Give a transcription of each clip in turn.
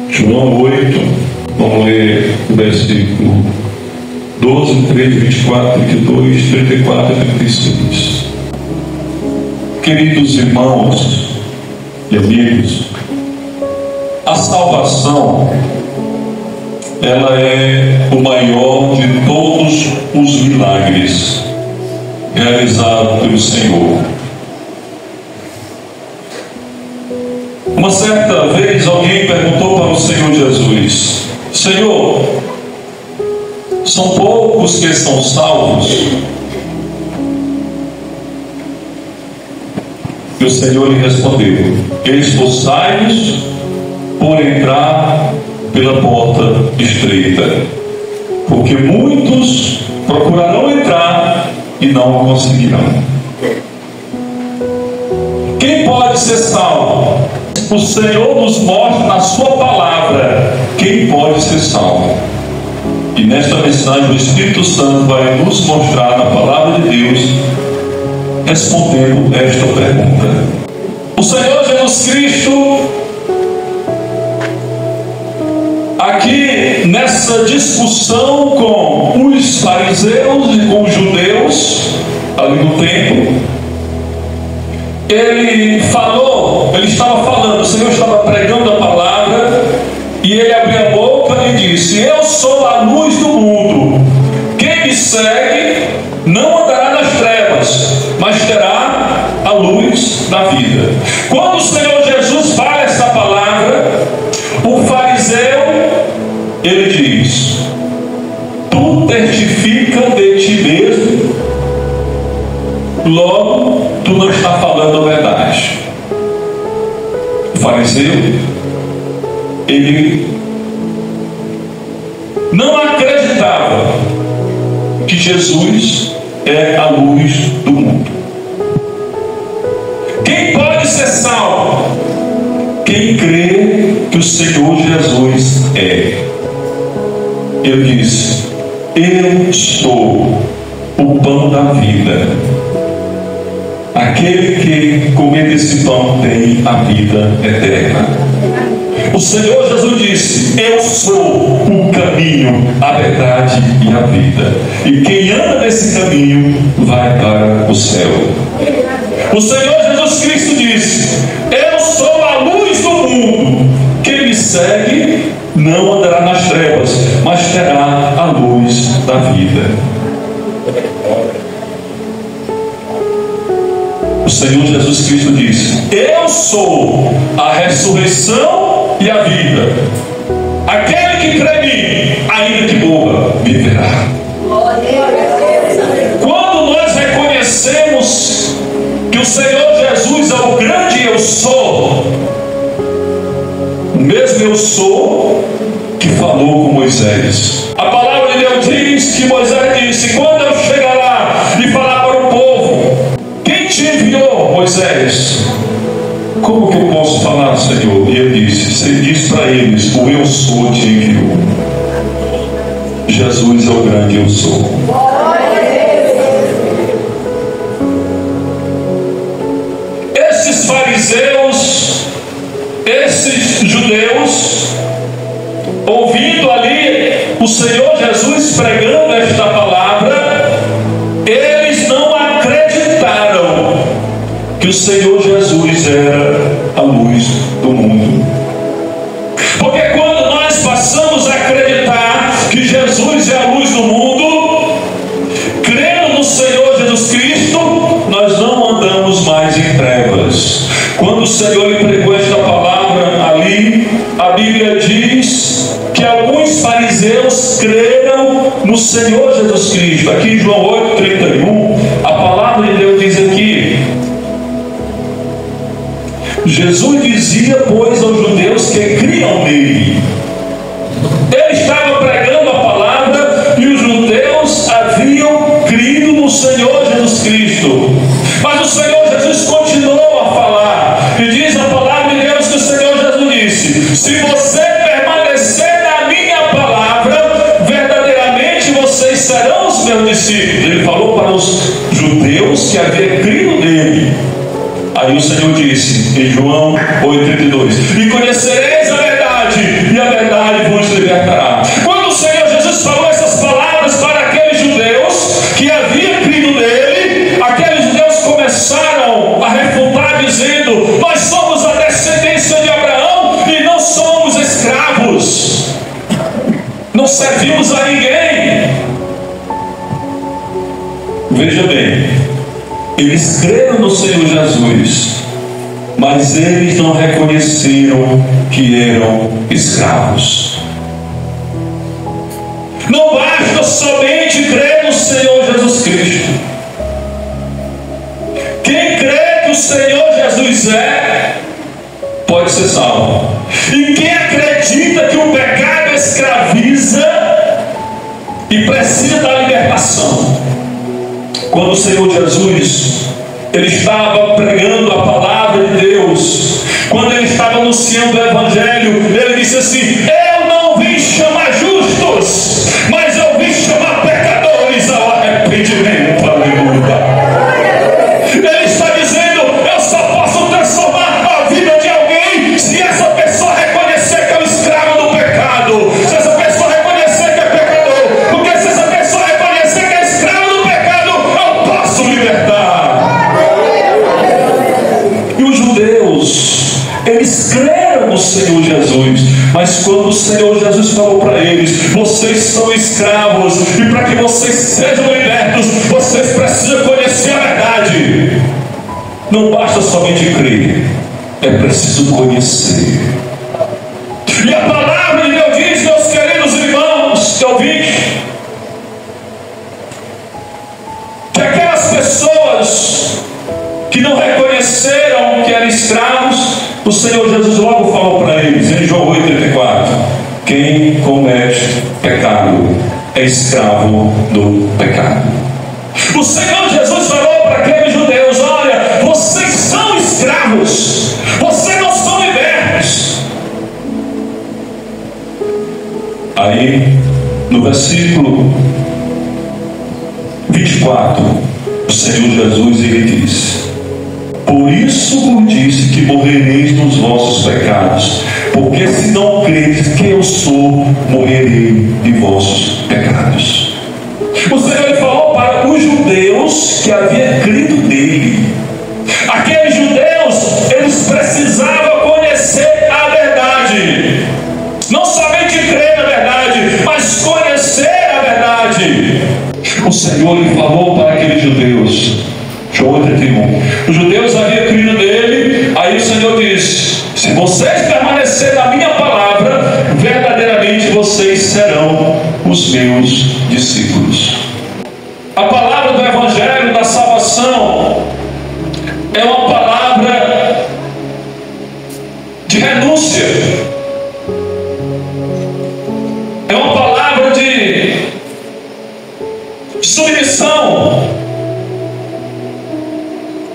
João 8, vamos ler o versículo 12, 13, 24, 32, 34 e 36. Queridos irmãos e amigos, a salvação, ela é o maior de todos os milagres realizados pelo Senhor. Uma certa vez alguém perguntou para o Senhor Jesus: Senhor, são poucos que são salvos? E o Senhor lhe respondeu: esforçai-vos por entrar pela porta estreita, porque muitos procurarão entrar e não conseguirão. Quem pode ser salvo? O Senhor nos mostra na sua palavra quem pode ser salvo. E nesta mensagem o Espírito Santo vai nos mostrar na palavra de Deus, respondendo esta pergunta. O Senhor Jesus Cristo, aqui nessa discussão com os fariseus e com os judeus ali no templo, ele estava falando, o Senhor estava pregando a palavra, e ele abriu a boca e disse: eu sou a luz do mundo, quem me segue não andará nas trevas, mas terá a luz da vida. Quando o Senhor Jesus fala essa palavra, o fariseu, ele diz: tu testifica de ti mesmo, logo tu não está falando a verdade. O fariseu, ele não acreditava que Jesus é a luz do mundo. Quem pode ser salvo? Quem crê que o Senhor Jesus é. Ele disse: eu sou o pão da vida. Aquele que comer desse pão tem a vida eterna. O Senhor Jesus disse: eu sou o caminho, a verdade e a vida, e quem anda nesse caminho vai para o céu. O Senhor Jesus Cristo disse: eu sou a luz do mundo, quem me segue não andará nas trevas, mas terá a luz da vida. O Senhor Jesus Cristo disse: eu sou a ressurreição e a vida. Aquele que crê em mim, ainda que morra, viverá. Quando nós reconhecemos que o Senhor Jesus é o grande eu sou, o mesmo eu sou que falou com Moisés. A palavra de Deus diz que Moisés disse: quando eu chegar lá e falar para o povo, quem te enviou, Moisés? Como que eu posso falar, Senhor? E ele disse: você diz para eles, o eu sou te enviou. Jesus é o grande eu sou. Esses fariseus, esses judeus, ouvindo ali o Senhor Jesus pregando esta palavra, eles não acreditaram que o Senhor Jesus era a luz do mundo. Porque quando nós passamos a acreditar que Jesus é a luz do mundo, crendo no Senhor Jesus Cristo, nós não andamos mais em trevas. Quando o Senhor lhe pregou esta palavra ali, a Bíblia diz que alguns fariseus creram no Senhor Jesus Cristo. Aqui em João 8:31, a palavra de Deus diz aqui: Jesus dizia, pois, aos judeus que criam nele. Ele estava pregando a palavra e os judeus haviam crido no Senhor Jesus Cristo. Mas o Senhor Jesus continuou a falar, e diz a palavra de Deus que o Senhor Jesus disse: se você permanecer na minha palavra, verdadeiramente vocês serão os meus discípulos. Ele falou para os judeus que haviam crido nele. Aí o Senhor disse em João 8:32: e conhecereis a verdade, servimos a ninguém. Veja bem, eles creram no Senhor Jesus, mas eles não reconheceram que eram escravos. Não basta somente crer no Senhor Jesus Cristo. Quem crê que o Senhor Jesus pode ser salvo. E quem acredita que o pecado escraviza e precisa da libertação. Quando o Senhor Jesus, ele estava pregando a palavra de Deus, quando ele estava anunciando o Evangelho, ele disse assim: eu não vim chamar justos, mas eu vim chamar pecadores ao arrependimento. Aleluia. Ele está dizendo: eu só posso transformar a vida de alguém se essa pessoa reconhecer que é o escravo do pecado, se essa pessoa reconhecer que é pecador, porque se essa pessoa reconhecer que é escravo do pecado, eu posso libertar. E os judeus, eles creram no Senhor Jesus, mas quando o Senhor Jesus falou para eles: vocês são escravos, e para que vocês sejam libertos, vocês precisam conhecer a verdade. Não basta somente crer, é preciso conhecer. E a palavra de Deus diz, meus queridos irmãos, que ouvintes, que aquelas pessoas que não reconheceram que eram escravos, o Senhor Jesus logo falou para eles, em João 8,34: quem comete pecado é escravo do pecado. O Senhor Jesus falou para aqueles judeus: olha, vocês são escravos, vocês não são libertos. Aí, no versículo 24, o Senhor Jesus, ele diz: por isso vos disse que morrereis nos vossos pecados, porque se não credes que eu sou, morrerei de vossos pecados. O Senhor falou para os judeus que haviam crido nele. Aqueles judeus, eles precisavam conhecer a verdade. Não somente crer na verdade, mas conhecer a verdade. O Senhor lhe falou para aqueles judeus, João 31. Os judeus haviam crido nele. Aí o Senhor diz: se vocês permanecerem na minha palavra, verdadeiramente vocês serão os meus discípulos. A palavra do Evangelho da salvação é uma palavra de renúncia, é uma palavra de submissão.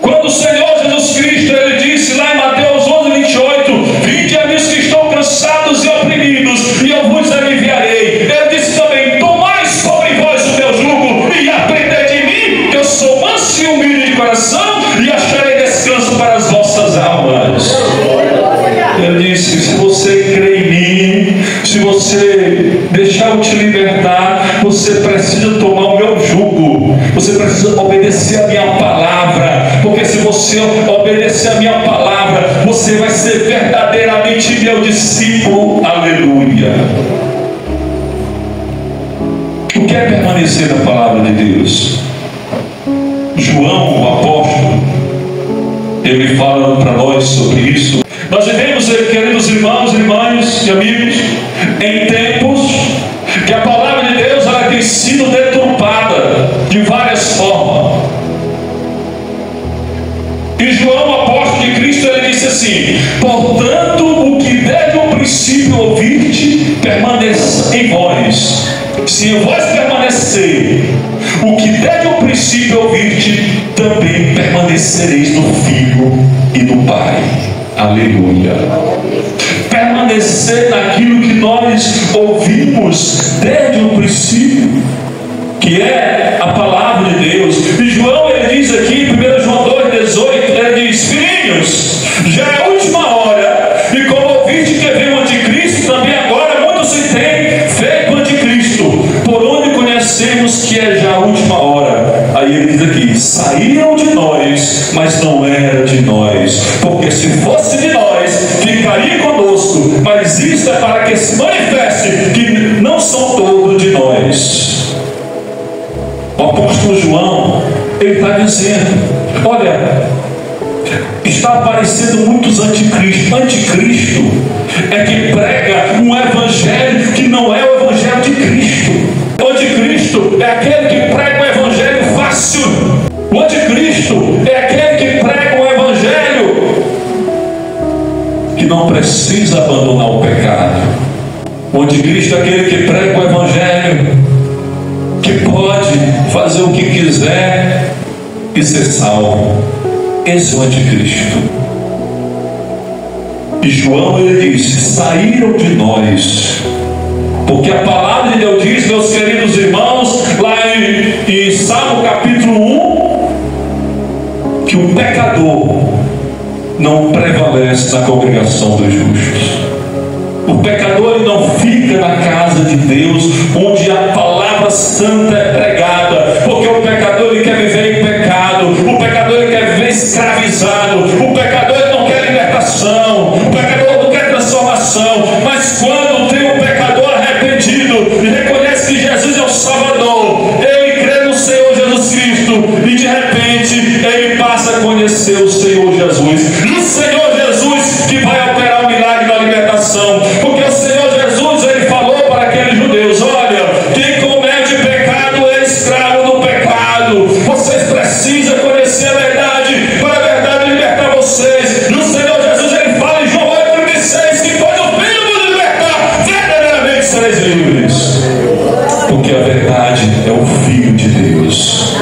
Quando o Senhor Jesus Cristo, ele disse lá em Mateus 11:28: vinde a mim os que estão cansados e oprimidos, e eu vos aliviarei. Ele disse também: tomai sobre vós o meu jugo e aprendei de mim, que eu sou manso e humilde de coração, e acharei descanso para as vossas almas. Ele disse: se você crê em mim, se você deixar eu te libertar, você precisa tomar o meu jugo, você precisa obedecer a minha palavra, porque se você obedecer a minha palavra, você vai ser verdadeiramente meu discípulo. Aleluia. O que é permanecer na palavra de Deus? João, o apóstolo, ele fala para nós sobre isso. Nós vivemos, queridos irmãos, irmãs e amigos, em tempos que a palavra de Deus ela tem sido deturpada de várias formas. E João, o apóstolo de Cristo, ele disse assim: portanto, o que desde o princípio ouviste, permaneça em vós. Se em vós permanecer o que desde o princípio ouviste, também permanecereis no Filho e no Pai. Aleluia. Permanecer naquilo que nós ouvimos desde o princípio, que é a palavra de Deus. E João, ele diz aqui em 1 João 2,18, ele diz: filhinhos, já é a última hora, e como ouviste que veio o anticristo, também agora muitos se têm feito anticristo, por onde conhecemos que é já a última hora. Aí ele diz aqui: saíram de nós, mas não era de nós, porque se fosse de nós, ficaria conosco, mas isto é para que se manifeste que não são todos dizendo: olha, está aparecendo muitos anticristos. Anticristo é que prega um evangelho que não é o evangelho de Cristo. O anticristo é aquele que prega um evangelho fácil. O anticristo é aquele que prega um evangelho que não precisa abandonar o pecado. O anticristo é aquele que prega o evangelho que pode fazer o que quiser e ser salvo. Esse é o anticristo. E João, ele disse: saíram de nós. Porque a palavra de Deus diz, meus queridos irmãos, lá em Salmo capítulo 1, que o pecador não prevalece na congregação dos justos. O pecador, ele não fica na casa de Deus, onde a palavra santa é pregada, porque o pecador, ele quer viver em pecado, o pecador, ele quer viver escravizado, o pecador, ele não quer libertação, o pecador não quer transformação. Mas quando tem um pecador arrependido e reconhece que Jesus é o Salvador, ele crê no Senhor Jesus Cristo, e de repente ele passa a conhecer o Senhor Jesus. E o Senhor Jesus que vai operar o milagre da libertação, porque o Senhor Jesus, ele falou para aqueles judeus: olha, quem comete pecado é escravo do pecado. Vocês precisam conhecer a verdade, para a verdade libertar vocês. E o Senhor Jesus, ele fala em João 8,36, que quando o Filho vos libertar, verdadeiramente sereis livres. Porque a verdade é o Filho de Deus.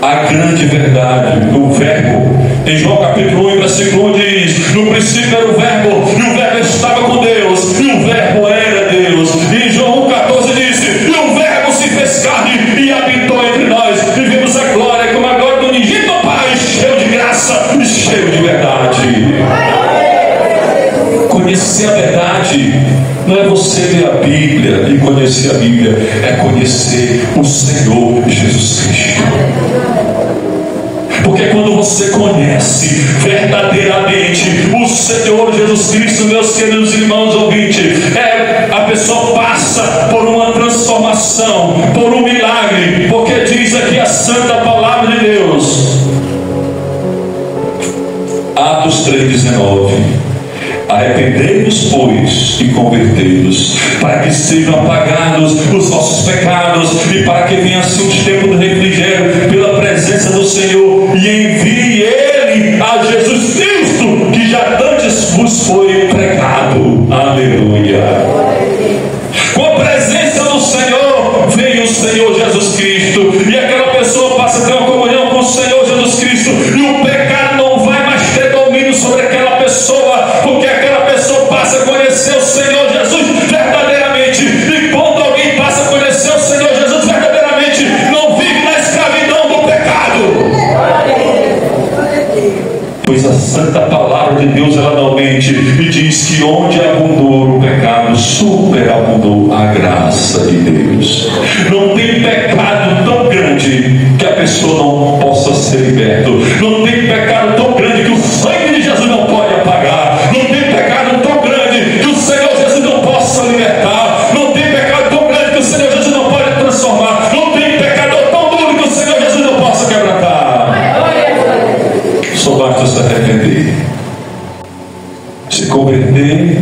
A grande verdade, o verbo. Em João capítulo 1, versículo 1 diz: no princípio era o verbo, e o verbo estava com Deus, e o verbo era Deus. E em João 1,14 disse: e o verbo se fez carne e habitou entre nós, e vimos a glória como a glória do unigênito Pai, cheio de graça e cheio de verdade. Conhecer a verdade não é você ler a Bíblia e conhecer a Bíblia, é conhecer o Senhor Jesus Cristo. Porque quando você conhece verdadeiramente o Senhor Jesus Cristo, meus queridos irmãos ouvintes, a pessoa passa por uma transformação, por um milagre, porque diz aqui a santa palavra de Deus, Atos 3,19: arrependei-vos, pois, e convertei-vos, para que sejam apagados os vossos pecados, e para que venha assim os tempos de refrigério pela presença do Senhor, e envie Ele a Jesus Cristo, que já antes vos foi pregado. Aleluia. Com a presença do Senhor vem o Senhor Jesus Cristo, e aquela pessoa passa a ter uma comunhão com o Senhor Jesus Cristo, e o pecado não vai mais ter domínio sobre aquela pessoa, porque aquela pessoa passa a conhecer o Senhor Jesus verdadeiramente. E quando alguém passa a conhecer o Senhor Jesus verdadeiramente, não vive na escravidão do pecado. Pois a santa palavra de Deus, ela não mente, e diz que onde abundou o pecado, superabundou a graça de Deus. Não tem pecado tão grande que a pessoa não possa ser liberta. Não tem pecado tão grande que o sangue de Jesus não pode apagar. Não tem pecado tão grande que o Senhor Jesus não possa libertar. Não tem pecado tão grande que o Senhor Jesus não pode transformar. Não tem pecado tão duro que o Senhor Jesus não possa quebrantar. Só basta se arrepender, se converter,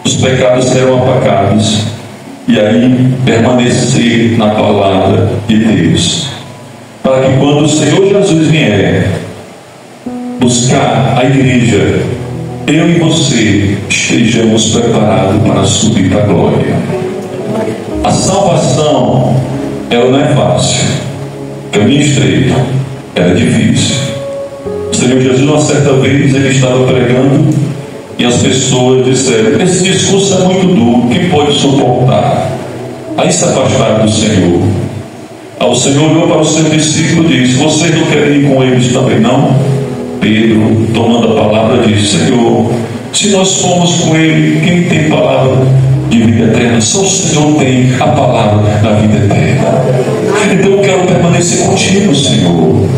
os pecados serão apagados, e aí permanecer na palavra de Deus, para que quando o Senhor Jesus vier buscar a igreja, eu e você estejamos preparados para subir para a glória. A salvação, ela não é fácil, caminho estreito, ela é difícil. O Senhor Jesus, uma certa vez, ele estava pregando, e as pessoas disseram: esse discurso é muito duro, quem pode suportar? Aí se afastaram do Senhor. Aí o Senhor olhou para o seu discípulo e disse: vocês não querem ir com eles também não? Pedro, tomando a palavra, disse: Senhor, se nós formos com ele, quem tem palavra de vida eterna? Só o Senhor tem a palavra da vida eterna. Então eu quero permanecer contigo, Senhor.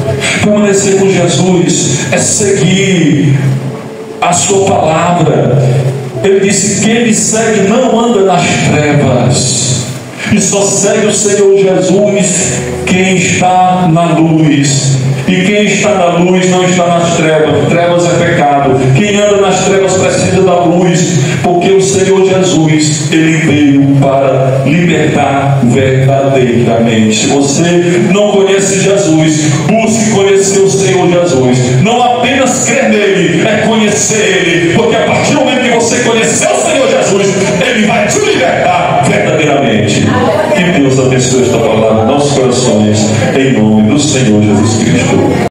Permanecer com Jesus é seguir a sua palavra. Ele disse: quem me segue não anda nas trevas, E só segue o Senhor Jesus quem está na luz. E quem está na luz não está nas trevas. Trevas é pecado. Quem anda nas trevas precisa da luz, porque o Senhor Jesus, Ele veio para libertar verdadeiramente. Se você não conhece Jesus, busque conhecer o Senhor Jesus. Não apenas crer nele, é conhecer Ele, porque a partir do momento que você conhecer o Senhor Jesus, Ele vai te libertar.